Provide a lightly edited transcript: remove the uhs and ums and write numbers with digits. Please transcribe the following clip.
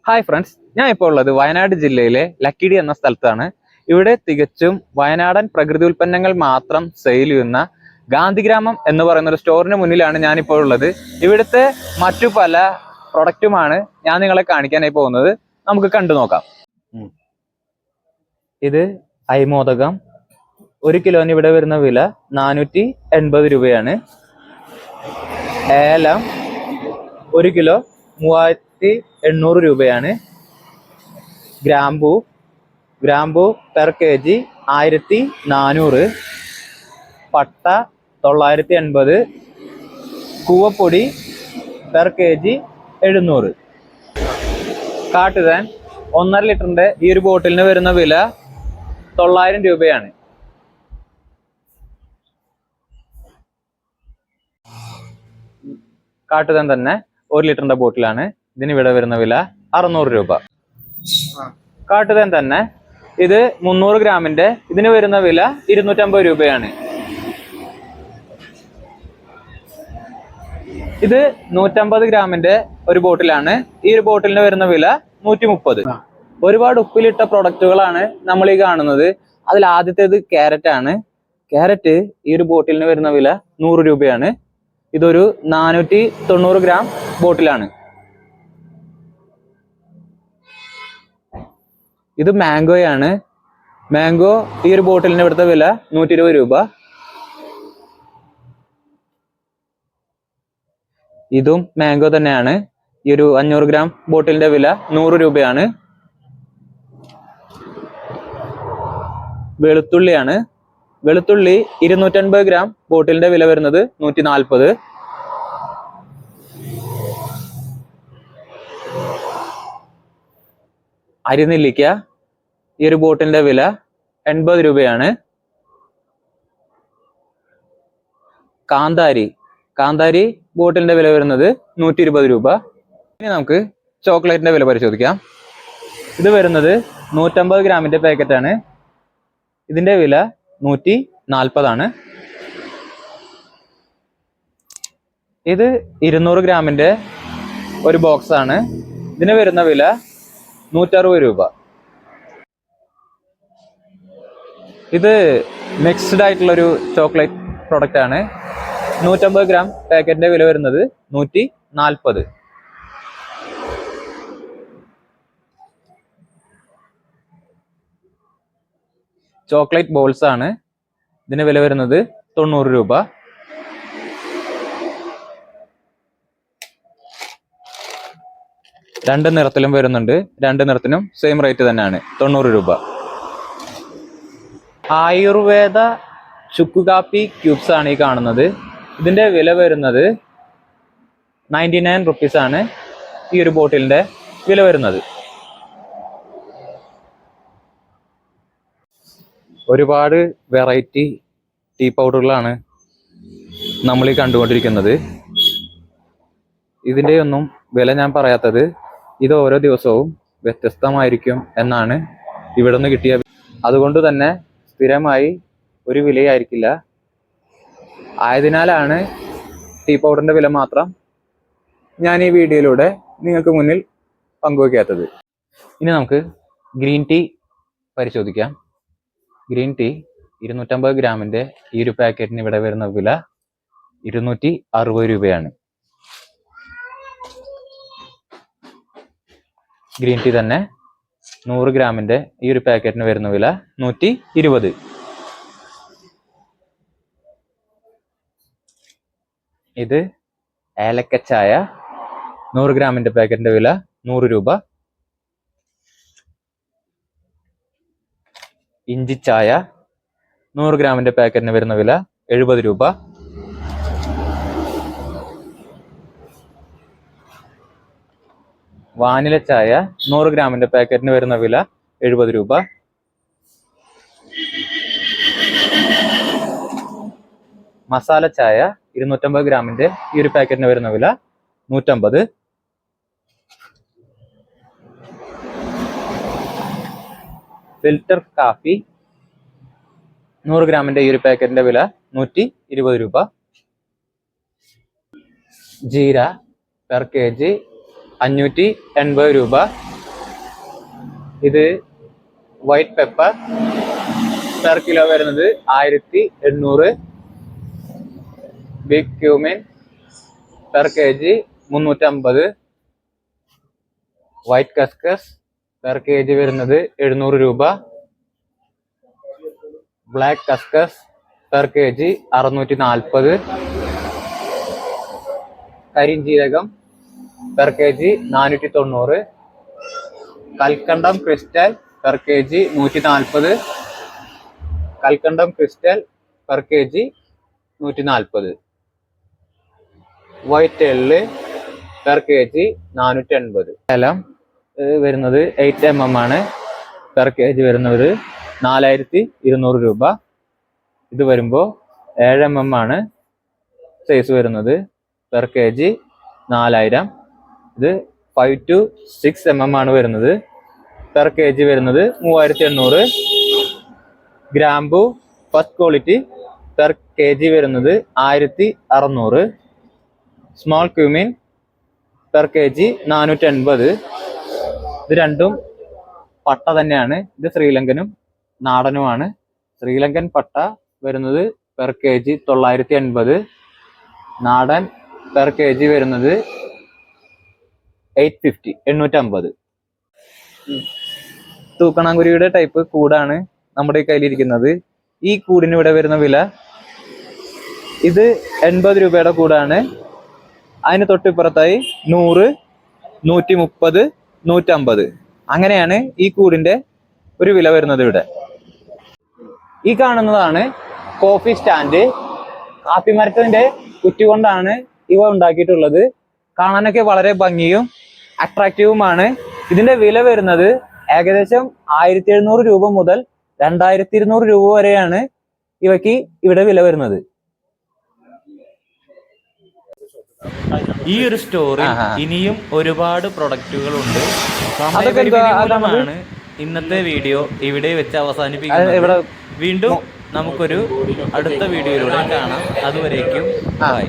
Hi friends, ഞാൻ ഇപ്പോൾ ഉള്ളത് വയനാട് ജില്ലയിലെ ലക്കിടി എന്ന സ്ഥലത്താണ്. ഇവിടെ തികച്ചും വയനാടൻ പ്രകൃതി ഉൽപ്പന്നങ്ങൾ മാത്രം സെയിൽ ചെയ്യുന്ന ഗാന്ധിഗ്രാമം എന്ന് പറയുന്ന ഒരു സ്റ്റോറിന് മുന്നിലാണ് ഞാനിപ്പോൾ ഉള്ളത്. ഇവിടുത്തെ മറ്റു പല പ്രൊഡക്റ്റുമാണ് ഞാൻ നിങ്ങളെ കാണിക്കാനായി പോകുന്നത്. നമുക്ക് കണ്ടു നോക്കാം. ഇത് അയ്മോദകം 1 കിലോന് ഇവിടെ വരുന്ന വില 480 രൂപയാണ്. ഏലം 1 കിലോ 3800 രൂപയാണ്. ഗ്രാമ്പു പെർ kg 1400. പട്ട 980. കൂവപ്പൊടി പെർ kg 700. കാട്ടുതേൻ 1.5 ലിറ്ററിന്റെ ഈ ഒരു ബോട്ടിലിന് വരുന്ന വില 900 രൂപയാണ്. കാട്ടുതേൻ തന്നെ 1 ലിറ്ററിന്റെ ബോട്ടിലാണ്. ഇതിന് ഇവിടെ വരുന്ന വില 600 രൂപ. കാട്ടുതേൻ തന്നെ ഇത് 300 ഗ്രാമിന്റെ ഇതിന് വരുന്ന വില 250 രൂപയാണ്. ഇത് 150 ഗ്രാമിന്റെ ഒരു ബോട്ടിലാണ്. ഈ ഒരു ബോട്ടിലിന് വരുന്ന വില 130. ഒരുപാട് ഉപ്പിലിട്ട പ്രൊഡക്റ്റുകളാണ് നമ്മൾ ഈ കാണുന്നത്. അതിൽ ആദ്യത്തേത് ക്യാരറ്റ് ആണ്. ക്യാരറ്റ് ഈ ഒരു ബോട്ടിലിന് വരുന്ന വില 100 രൂപയാണ്. ഇതൊരു 490 ഗ്രാം ബോട്ടിലാണ്. ഇത് മാംഗോയാണ്. മാംഗോ ഈ ഒരു ബോട്ടിലിന് ഇവിടുത്തെ വില 120 രൂപ. ഇതും മാംഗോ തന്നെയാണ്. ഈ ഒരു 500 ഗ്രാം ബോട്ടിലിന്റെ വില 100 രൂപയാണ്. വെളുത്തുള്ളിയാണ്. വെളുത്തുള്ളി 250 ഗ്രാം ബോട്ടിലിന്റെ വില വരുന്നത് 140. അരിനെല്ലിക്ക ഈ ഒരു ബോട്ടിലിന്റെ വില 80 രൂപയാണ്. കാന്താരി ബോട്ടിലിന്റെ വില വരുന്നത് 120 രൂപ. ഇനി നമുക്ക് ചോക്ലേറ്റിന്റെ വില പരിശോധിക്കാം. ഇത് വരുന്നത് 150 ഗ്രാമിന്റെ പാക്കറ്റ് ആണ്. ഇതിന്റെ വില 140 ആണ്. ഇത് 200 ഗ്രാമിന്റെ ഒരു ബോക്സ് ആണ്. ഇതിന് വരുന്ന വില 160 രൂപ. ഇത് മിക്സ്ഡ് ആയിട്ടുള്ളൊരു ചോക്ലേറ്റ് പ്രൊഡക്റ്റ് ആണ്. 150 ഗ്രാം പാക്കറ്റിന്റെ വില വരുന്നത് 140. ചോക്ലേറ്റ് ബോൾസ് ആണ്. ഇതിന് വില വരുന്നത് 90 രൂപ. രണ്ട് നിറത്തിലും വരുന്നുണ്ട്. രണ്ട് നിറത്തിനും സെയിം റേറ്റ് തന്നെയാണ്, 90 രൂപ. ആയുർവേദ ചുക്ക് കാപ്പി ക്യൂബ്സ് ആണ് ഈ കാണുന്നത്. ഇതിന്റെ വില വരുന്നത് 99 റുപ്പീസ് ആണ്. ഈ ഒരു ബോട്ടിലിന്റെ വില വരുന്നത്. ഒരുപാട് വെറൈറ്റി ടീ പൗഡറുകളാണ് നമ്മൾ ഈ കണ്ടുകൊണ്ടിരിക്കുന്നത്. ഇതിൻ്റെയൊന്നും വില ഞാൻ പറയാത്തത് ഇത് ഓരോ ദിവസവും വ്യത്യസ്തമായിരിക്കും എന്നാണ് ഇവിടെ നിന്ന് കിട്ടിയ. അതുകൊണ്ട് തന്നെ സ്ഥിരമായി ഒരു വിലയായിരിക്കില്ല. ആയതിനാലാണ് ടീ പൗഡറിന്റെ വില മാത്രം ഞാൻ ഈ വീഡിയോയിലൂടെ നിങ്ങൾക്ക് മുന്നിൽ പങ്കുവയ്ക്കാത്തത്. ഇനി നമുക്ക് ഗ്രീൻ ടീ പരിശോധിക്കാം. ഗ്രീൻ ടീ 250 ഗ്രാമിന്റെ ഈ ഒരു പാക്കറ്റിന് ഇവിടെ വരുന്ന വില 260 രൂപയാണ്. ഗ്രീൻ ടീ തന്നെ 100 ഗ്രാമിന്റെ ഈ ഒരു പാക്കറ്റിന് വരുന്ന വില 120. ഇത് ഏലക്കച്ചായ 100 ഗ്രാമിന്റെ പാക്കറ്റിന്റെ വില 100 രൂപ. ഇഞ്ചിച്ചായ 100 ഗ്രാമിന്റെ പാക്കറ്റിന് വരുന്ന വില 70 രൂപ. വാനില ചായ 100 ഗ്രാമിന്റെ പാക്കറ്റിന് വരുന്ന വില 70 രൂപ. മസാല ചായ 250 ഗ്രാമിന്റെ ഈ ഒരു പാക്കറ്റിന് വരുന്ന വില 150. ഫിൽറ്റർ കാപ്പി 100 ഗ്രാമിന്റെ ഈ ഒരു പാക്കറ്റിന്റെ വില 120 രൂപ. ജീര പെർ kg 580 രൂപ. ഇത് വൈറ്റ് പെപ്പർ പെർ കിലോ വരുന്നത് 1800. Big cumin per kg 350. White കസ്കസ് പെർ kg വരുന്നത് 700 രൂപ. ബ്ലാക്ക് കസ്കസ് പെർ kg 640. കരിഞ്ജീരകം പെർ kg 490. കൽക്കണ്ടം ക്രിസ്റ്റൽ പെർ kg 140. കൽക്കണ്ടം ക്രിസ്റ്റൽ പെർ kg 140. വൈറ്റ് എള്ള് പെർ kg 480. ഏലം വരുന്നത് 8 mm ആണ്. പെർ kg വരുന്നത് 4200 രൂപ. ഇത് വരുമ്പോൾ 7 mm ആണ് സൈസ് വരുന്നത്. Per kg 4000. ഇത് 5 to 6 mm ആണ് വരുന്നത്. പെർ kg വരുന്നത് 3800. ഗ്രാമ്പു ഫസ്റ്റ് ക്വാളിറ്റി പെർ kg വരുന്നത് 1600. Small cumin per kg 480. ഇത് രണ്ടും പട്ട തന്നെയാണ്. ഇത് ശ്രീലങ്കനും നാടനുമാണ്. ശ്രീലങ്കൻ പട്ട വരുന്നത് പെർ kg 980. നാടൻ പെർ kg വരുന്നത് 850. തൂക്കണാങ്കുരിയുടെ ടൈപ്പ് കൂടാണ് നമ്മുടെ ഈ കയ്യിലിരിക്കുന്നത്. ഈ കൂടിന് ഇവിടെ വരുന്ന വില ഇത് 80 രൂപയുടെ കൂടാണ്. അതിന് തൊട്ടിപ്പുറത്തായി 100, 130, 150 അങ്ങനെയാണ് ഈ കൂടിന്റെ ഒരു വില വരുന്നത്. ഇവിടെ ഈ കാണുന്നതാണ് കോഫി സ്റ്റാൻഡ്. കാപ്പിമരത്തിന്റെ കുറ്റി കൊണ്ടാണ് ഇവ ഉണ്ടാക്കിയിട്ടുള്ളത്. കാണാനൊക്കെ വളരെ ഭംഗിയും അട്രാക്റ്റീവുമാണ്. ഇതിന്റെ വില വരുന്നത് ഏകദേശം 1700 രൂപ മുതൽ 2200 രൂപ വരെയാണ് ഇവയ്ക്ക് ഇവിടെ വില വരുന്നത്. ഈ ഒരു സ്റ്റോറിൽ ഇനിയും ഒരുപാട് പ്രൊഡക്റ്റുകൾ ഉണ്ട്. സമയപരിമിതിമൂലമാണ് ഇന്നത്തെ വീഡിയോ ഇവിടെ വെച്ച് അവസാനിപ്പിക്കുന്നത്. വീണ്ടും നമുക്കൊരു അടുത്ത വീഡിയോയിലൂടെ കാണാം. അതുവരേക്കും ബൈ.